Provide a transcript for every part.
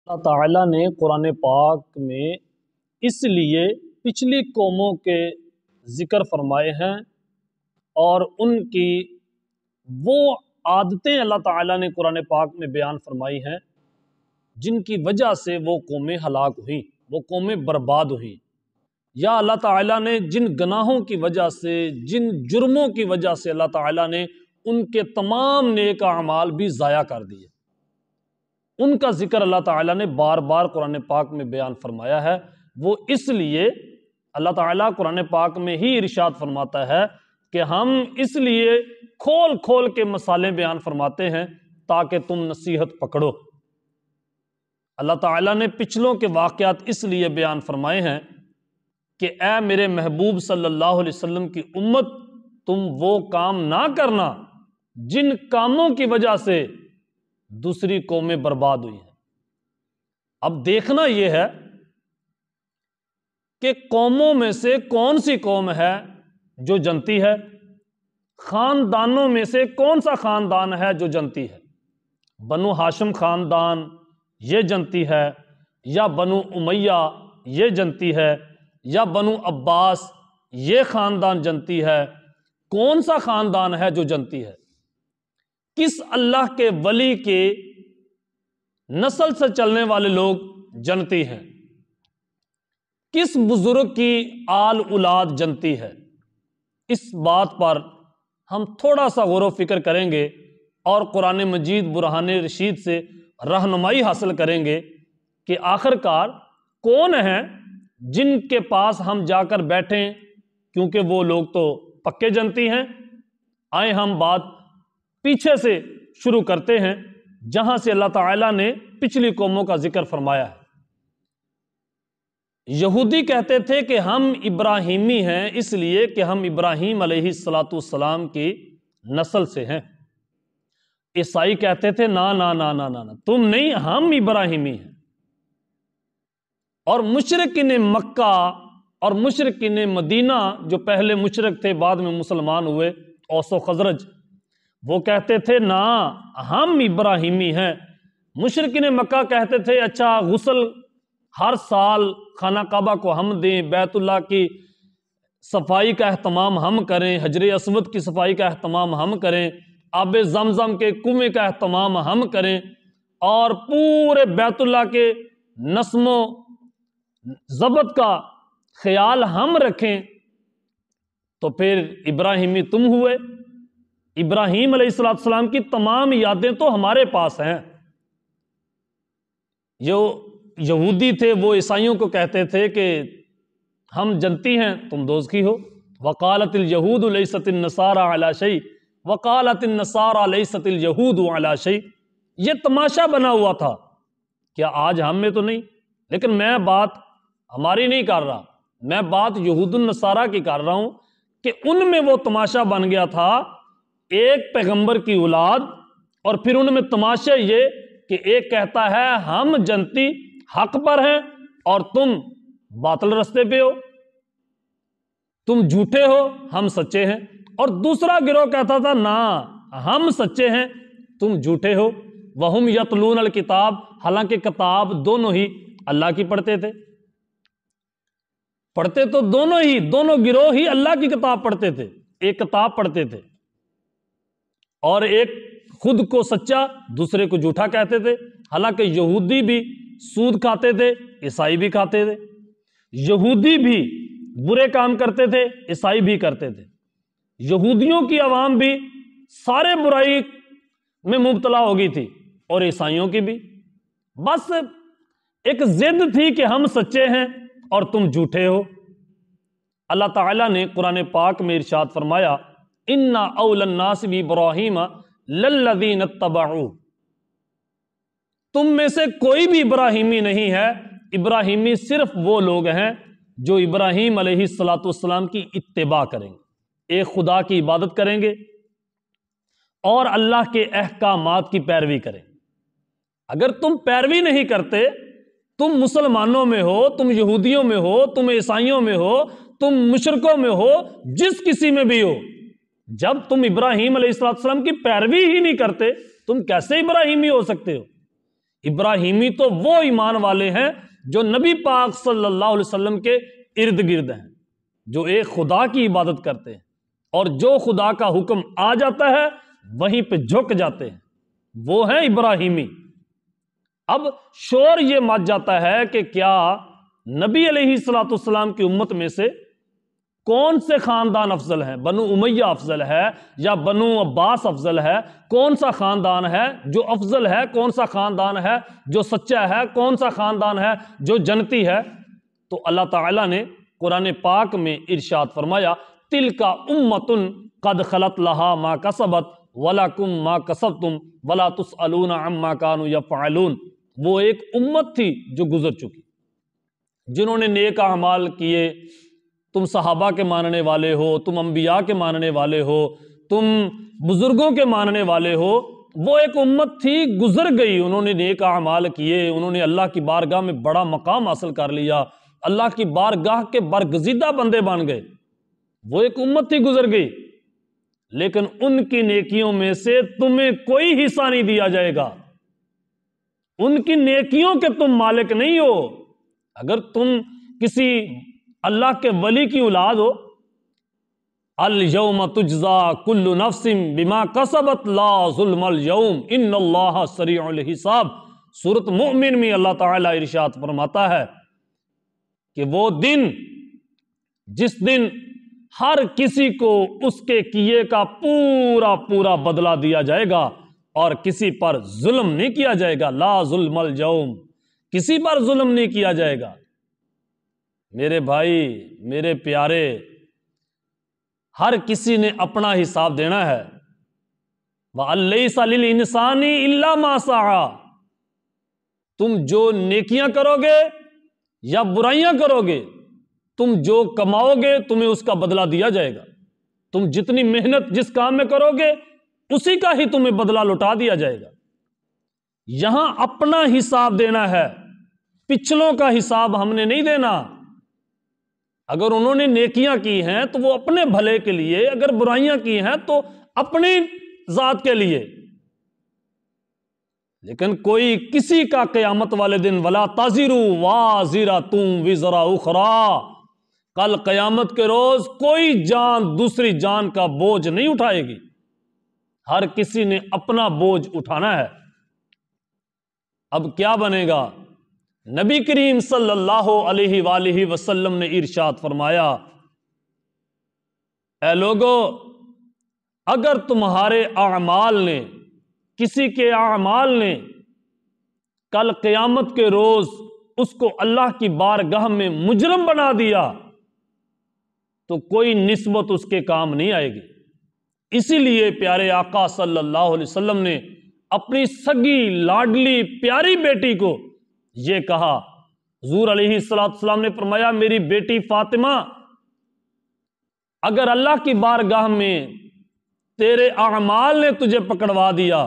اللہ تعالیٰ نے قرآن پاک میں اس لیے پچھلی قوموں کے ذکر فرمائے ہیں اور ان کی وہ عادتیں اللہ تعالیٰ نے قرآن پاک میں بیان فرمائی ہیں جن کی وجہ سے وہ قومیں ہلاک ہوئیں، وہ قومیں برباد ہوئیں، یا اللہ تعالیٰ نے جن گناہوں کی وجہ سے، جن جرموں کی وجہ سے اللہ تعالیٰ نے ان کے تمام نیک اعمال بھی ضائع کر دیے، ان کا ذکر اللہ تعالیٰ نے بار بار قرآن پاک میں بیان فرمایا ہے۔ وہ اس لیے اللہ تعالیٰ قرآن پاک میں ہی ارشاد فرماتا ہے کہ ہم اس لیے کھول کھول کے مسائل بیان فرماتے ہیں تاکہ تم نصیحت پکڑو۔ اللہ تعالیٰ نے پچھلوں کے واقعات اس لیے بیان فرمائے ہیں کہ اے میرے محبوب صلی اللہ علیہ وسلم کی امت، تم وہ کام نہ کرنا جن کاموں کی وجہ سے دوسری قومیں برباد ہوئی ہیں۔ اب دیکھنا یہ ہے کہ قوموں میں سے کون سی قوم ہے جو جنتی ہے، خاندانوں میں سے کون سا خاندان ہے جو جنتی ہے۔ بنو ہاشم خاندان یہ جنتی ہے، یا بنو امیہ یہ جنتی ہے، یا بنو عباس یہ خاندان جنتی ہے۔ کون سا خاندان ہے جو جنتی ہے؟ کس اللہ کے ولی کے نسل سے چلنے والے لوگ جنتی ہیں؟ کس بزرگ کی آل اولاد جنتی ہے؟ اس بات پر ہم تھوڑا سا غور و فکر کریں گے اور قرآن مجید برہان رشید سے رہنمائی حاصل کریں گے کہ آخرکار کون ہیں جن کے پاس ہم جا کر بیٹھیں، کیونکہ وہ لوگ تو پکے جنتی ہیں۔ آئیں ہم بات پیچھے سے شروع کرتے ہیں جہاں سے اللہ تعالیٰ نے پچھلی قوموں کا ذکر فرمایا ہے۔ یہودی کہتے تھے کہ ہم ابراہیمی ہیں اس لیے کہ ہم ابراہیم علیہ السلام کی نسل سے ہیں۔ عیسائی کہتے تھے نا نا نا نا نا تم نہیں، ہم ابراہیمی ہیں۔ اور مشرکین مکہ اور مشرکین مدینہ جو پہلے مشرک تھے بعد میں مسلمان ہوئے، اوس و خزرج، وہ کہتے تھے نا ہم ابراہیمی ہیں۔ مشرکین مکہ کہتے تھے اچھا غسل ہر سال خانہ کعبہ کو ہم دیں، بیت اللہ کی صفائی کا اہتمام ہم کریں، حجر اسود کی صفائی کا اہتمام ہم کریں، آب زمزم کے کنویں کا اہتمام ہم کریں، اور پورے بیت اللہ کے نظم و ضبط کا خیال ہم رکھیں، تو پھر ابراہیمی تم ہوئے۔ ابراہیم علیہ السلام کی تمام یادیں تو ہمارے پاس ہیں۔ جو یہودی تھے وہ عیسائیوں کو کہتے تھے کہ ہم جنتی ہیں، تم دوزخی ہو۔ وقالت اليہود لیست النصارى علی شیء وقالت النصارى لیست اليہود علی شیء۔ یہ تماشا بنا ہوا تھا، کیا آج ہم میں تو نہیں؟ لیکن میں بات ہماری نہیں کر رہا، میں بات یہود النصارہ کی کر رہا ہوں کہ ان میں وہ تماشا بن گیا تھا ایک پیغمبر کی اولاد، اور پھر ان میں تماشا یہ کہ ایک کہتا ہے ہم جنتی حق پر ہیں اور تم باطل رستے پہ ہو، تم جھوٹے ہو ہم سچے ہیں، اور دوسرا گروہ کہتا تھا نا ہم سچے ہیں تم جھوٹے ہو۔ وہم یتلون الکتاب، حالانکہ کتاب دونوں ہی اللہ کی پڑھتے تھے، پڑھتے تو دونوں گروہ ہی اللہ کی کتاب پڑھتے تھے، ایک کتاب پڑھتے تھے، اور ایک خود کو سچا دوسرے کو جھوٹا کہتے تھے۔ حالانکہ یہودی بھی سود کھاتے تھے، عیسائی بھی کھاتے تھے، یہودی بھی برے کام کرتے تھے، عیسائی بھی کرتے تھے، یہودیوں کی عوام بھی سارے برائی میں مبتلا ہو گئی تھی اور عیسائیوں کی بھی، بس ایک ضد تھی کہ ہم سچے ہیں اور تم جھوٹے ہو۔ اللہ تعالیٰ نے قرآن پاک میں ارشاد فرمایا اِنَّ أَوْلَى النَّاسِ بِإِبْرَاهِيمَ لَلَّذِينَ اتَّبَعُوهُ، تم میں سے کوئی بھی ابراہیمی نہیں ہے، ابراہیمی صرف وہ لوگ ہیں جو ابراہیم علیہ السلام کی اتباع کریں گے، ایک خدا کی عبادت کریں گے اور اللہ کے احکامات کی پیروی کریں گے۔ اگر تم پیروی نہیں کرتے، تم مسلمانوں میں ہو، تم یہودیوں میں ہو، تم عیسائیوں میں ہو، تم مشرکوں میں ہو، جس کسی میں بھی ہو، جب تم ابراہیم علیہ السلام کی پیروی ہی نہیں کرتے، تم کیسے ابراہیمی ہو سکتے ہو؟ ابراہیمی تو وہ ایمان والے ہیں جو نبی پاک صلی اللہ علیہ وسلم کے ارد گرد ہیں، جو ایک خدا کی عبادت کرتے ہیں اور جو خدا کا حکم آ جاتا ہے وہیں پہ جھک جاتے ہیں، وہ ہیں ابراہیمی۔ اب شور یہ مچ جاتا ہے کہ کیا نبی علیہ الصلوۃ والسلام کی امت میں سے کون سے خاندان افضل ہیں؟ بنو امیہ افضل ہے یا بنو عباس افضل ہے؟ کون سا خاندان ہے جو افضل ہے؟ کون سا خاندان ہے جو سچا ہے؟ کون سا خاندان ہے جو جنتی ہے؟ تو اللہ تعالیٰ نے قرآن پاک میں ارشاد فرمایا تِلْکَ أُمَّةٌ قَدْ خَلَتْ لَهَا مَا كَسَبَتْ وَلَكُمْ مَا كَسَبْتُمْ وَلَا تُسْأَلُونَ عَمَّا كَانُوا يَفْعَلُونَ۔ وہ ایک امت تھی جو گزر چکی، جنہوں نے نیک اعمال کیے۔ تم صحابہ کے ماننے والے ہو، تم انبیاء کے ماننے والے ہو، تم بزرگوں کے ماننے والے ہو، وہ ایک امت تھی گزر گئی، انہوں نے نیک اعمال کیے، انہوں نے اللہ کی بارگاہ میں بڑا مقام حاصل کر لیا، اللہ کی بارگاہ کے برگزیدہ بندے بن گئے، وہ ایک امت تھی گزر گئی، لیکن ان کی نیکیوں میں سے تمہیں کوئی حصہ نہیں دیا جائے گا، ان کی نیکیوں کے تم مالک نہیں ہو۔ اگر تم کسی اللہ کے ولی کی اولاد ہو، الیوم تجزا کل نفس بما کسبت لا ظلم اليوم ان اللہ سریع الحساب، سورۃ مؤمن میں اللہ تعالیٰ ارشاد فرماتا ہے کہ وہ دن جس دن ہر کسی کو اس کے کیے کا پورا پورا بدلہ دیا جائے گا اور کسی پر ظلم نہیں کیا جائے گا، لا ظلم اليوم، کسی پر ظلم نہیں کیا جائے گا۔ میرے بھائی، میرے پیارے، ہر کسی نے اپنا حساب دینا ہے۔ وَأَلَّيْسَ لِلْإِنسَانِ إِلَّا مَا سَعَىٰ، تم جو نیکیاں کرو گے یا برائیاں کرو گے، تم جو کماؤ گے تمہیں اس کا بدلہ دیا جائے گا، تم جتنی محنت جس کام میں کرو گے اسی کا ہی تمہیں بدلہ لوٹا دیا جائے گا۔ یہاں اپنا حساب دینا ہے، پچھلوں کا حساب ہم نے نہیں دینا۔ اگر انہوں نے نیکیاں کی ہیں تو وہ اپنے بھلے کے لیے، اگر برائیاں کی ہیں تو اپنی ذات کے لیے، لیکن کوئی کسی کا قیامت والے دن ولا تزر وازرۃ وزر اخری، کل قیامت کے روز کوئی جان دوسری جان کا بوجھ نہیں اٹھائے گی، ہر کسی نے اپنا بوجھ اٹھانا ہے۔ اب کیا بنے گا؟ نبی کریم صلی اللہ علیہ وآلہ وسلم نے ارشاد فرمایا، اے لوگو، اگر تمہارے اعمال نے، کسی کے اعمال نے کل قیامت کے روز اس کو اللہ کی بارگاہ میں مجرم بنا دیا تو کوئی نسبت اس کے کام نہیں آئے گی۔ اسی لیے پیارے آقا صلی اللہ علیہ وسلم نے اپنی سگی لاڈلی پیاری بیٹی کو یہ کہا، حضور علیہ السلام نے فرمایا میری بیٹی فاطمہ، اگر اللہ کی بارگاہ میں تیرے اعمال نے تجھے پکڑوا دیا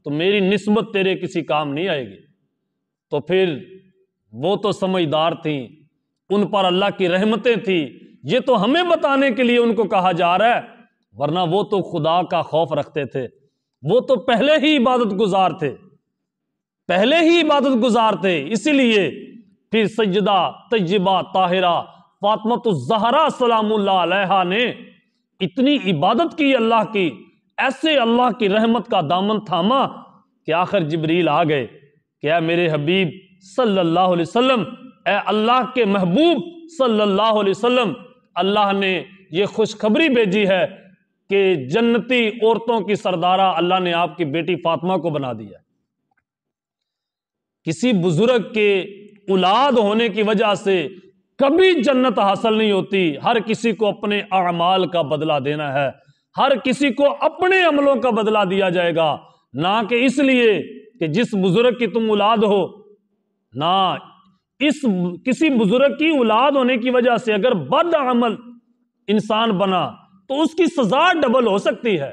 تو میری نسبت تیرے کسی کام نہیں آئے گی۔ تو پھر وہ تو سمجھدار تھیں، ان پر اللہ کی رحمتیں تھیں، یہ تو ہمیں بتانے کے لیے ان کو کہا جا رہا ہے، ورنہ وہ تو خدا کا خوف رکھتے تھے، وہ تو پہلے ہی عبادت گزار تھے، پہلے ہی عبادت گزار تھے۔ اسی لیے پھر سیدہ طیبہ طاہرہ فاطمۃ الزہرا سلام اللہ علیہا نے اتنی عبادت کی اللہ کی، ایسے اللہ کی رحمت کا دامن تھاما کہ آخر جبریل آ گئے کہ اے میرے حبیب صلی اللہ علیہ وسلم، اے اللہ کے محبوب صلی اللہ علیہ وسلم، اللہ نے یہ خوشخبری بھیجی ہے کہ جنتی عورتوں کی سردارہ اللہ نے آپ کی بیٹی فاطمہ کو بنا دیا۔ کسی بزرگ کے اولاد ہونے کی وجہ سے کبھی جنت حاصل نہیں ہوتی، ہر کسی کو اپنے اعمال کا بدلہ دینا ہے، ہر کسی کو اپنے عملوں کا بدلہ دیا جائے گا، نہ کہ اس لیے کہ جس بزرگ کی تم اولاد ہو، نہ اس کسی بزرگ کی اولاد ہونے کی وجہ سے اگر بد عمل انسان بنا تو اس کی سزا ڈبل ہو سکتی ہے،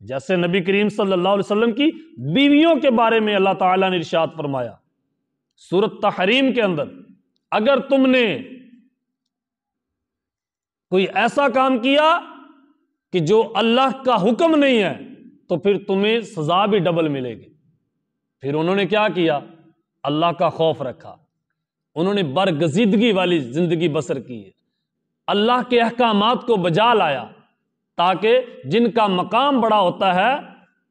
جیسے نبی کریم صلی اللہ علیہ وسلم کی بیویوں کے بارے میں اللہ تعالیٰ نے ارشاد فرمایا سورۃ تحریم کے اندر، اگر تم نے کوئی ایسا کام کیا کہ جو اللہ کا حکم نہیں ہے تو پھر تمہیں سزا بھی ڈبل ملے گی۔ پھر انہوں نے کیا کیا؟ اللہ کا خوف رکھا، انہوں نے برگزیدگی والی زندگی بسر کی ہے، اللہ کے احکامات کو بجا لایا، تاکہ جن کا مقام بڑا ہوتا ہے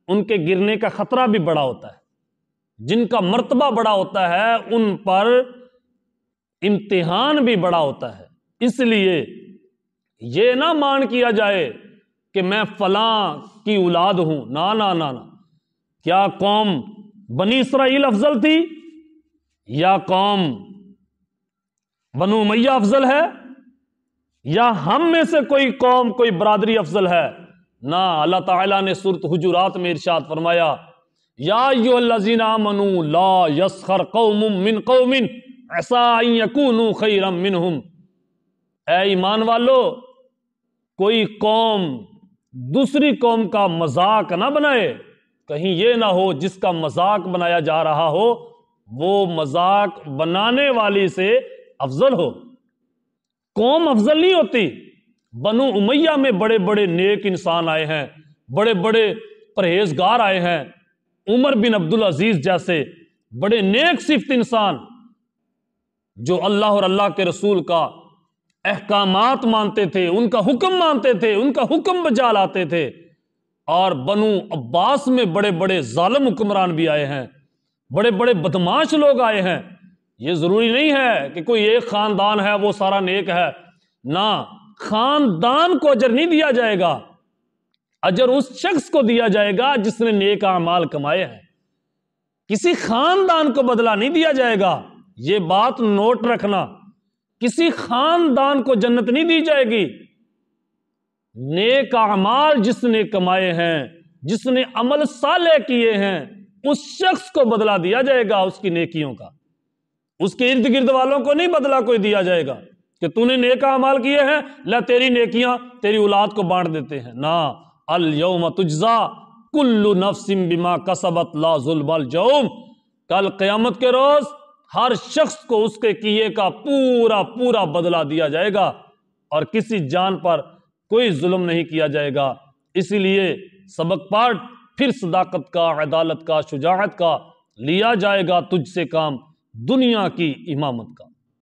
ان کے گرنے کا خطرہ بھی بڑا ہوتا ہے، جن کا مرتبہ بڑا ہوتا ہے ان پر امتحان بھی بڑا ہوتا ہے۔ اس لیے یہ نہ مان کیا جائے کہ میں فلاں کی اولاد ہوں، نا نا نا نا، کیا قوم بنی اسرائیل افضل تھی یا قوم بنو امیہ افضل ہے، یا ہم میں سے کوئی قوم کوئی برادری افضل ہے؟ نہ، اللہ تعالیٰ نے سورۃ حجرات میں ارشاد فرمایا، یا ایھا الذین آمنوا لا یسخر قوم من قوم عسی ان یکونوا خیرا منہم، اے ایمان والو کوئی قوم دوسری قوم کا مذاق نہ بنائے، کہیں یہ نہ ہو جس کا مذاق بنایا جا رہا ہو وہ مذاق بنانے والی سے افضل ہو۔ قوم افضل نہیں ہوتی۔ بنو امیہ میں بڑے بڑے نیک انسان آئے ہیں، بڑے بڑے پرہیزگار آئے ہیں، عمر بن عبدالعزیز جیسے بڑے نیک صفت انسان جو اللہ اور اللہ کے رسول کا احکامات مانتے تھے، ان کا حکم مانتے تھے، ان کا حکم بجا لاتے تھے۔ اور بنو عباس میں بڑے بڑے ظالم حکمران بھی آئے ہیں، بڑے بڑے بدماش لوگ آئے ہیں۔ یہ ضروری نہیں ہے کہ کوئی ایک خاندان ہے وہ سارا نیک ہے، نہ، خاندان کو اجر نہیں دیا جائے گا، اجر اس شخص کو دیا جائے گا جس نے نیک اعمال کمائے ہیں، کسی خاندان کو بدلہ نہیں دیا جائے گا۔ یہ بات نوٹ رکھنا، کسی خاندان کو جنت نہیں دی جائے گی، نیک اعمال جس نے کمائے ہیں، جس نے عمل صالح کیے ہیں، اس شخص کو بدلہ دیا جائے گا اس کی نیکیوں کا، اس کے ارد گرد والوں کو نہیں بدلہ کوئی دیا جائے گا کہ تو نے نیک اعمال کیے ہیں لے تیری نیکیاں تیری اولاد کو بانٹ دیتے ہیں۔ نہ، الیوم تجزا کل نفس بما کسبت لا ظلم اليوم، کل قیامت کے روز ہر شخص کو اس کے کیے کا پورا پورا بدلہ دیا جائے گا اور کسی جان پر کوئی ظلم نہیں کیا جائے گا۔ اسی لیے سبق پاٹ پھر صداقت کا، عدالت کا، شجاعت کا لیا جائے گا تجھ سے کام، دنیا کی امامت کا۔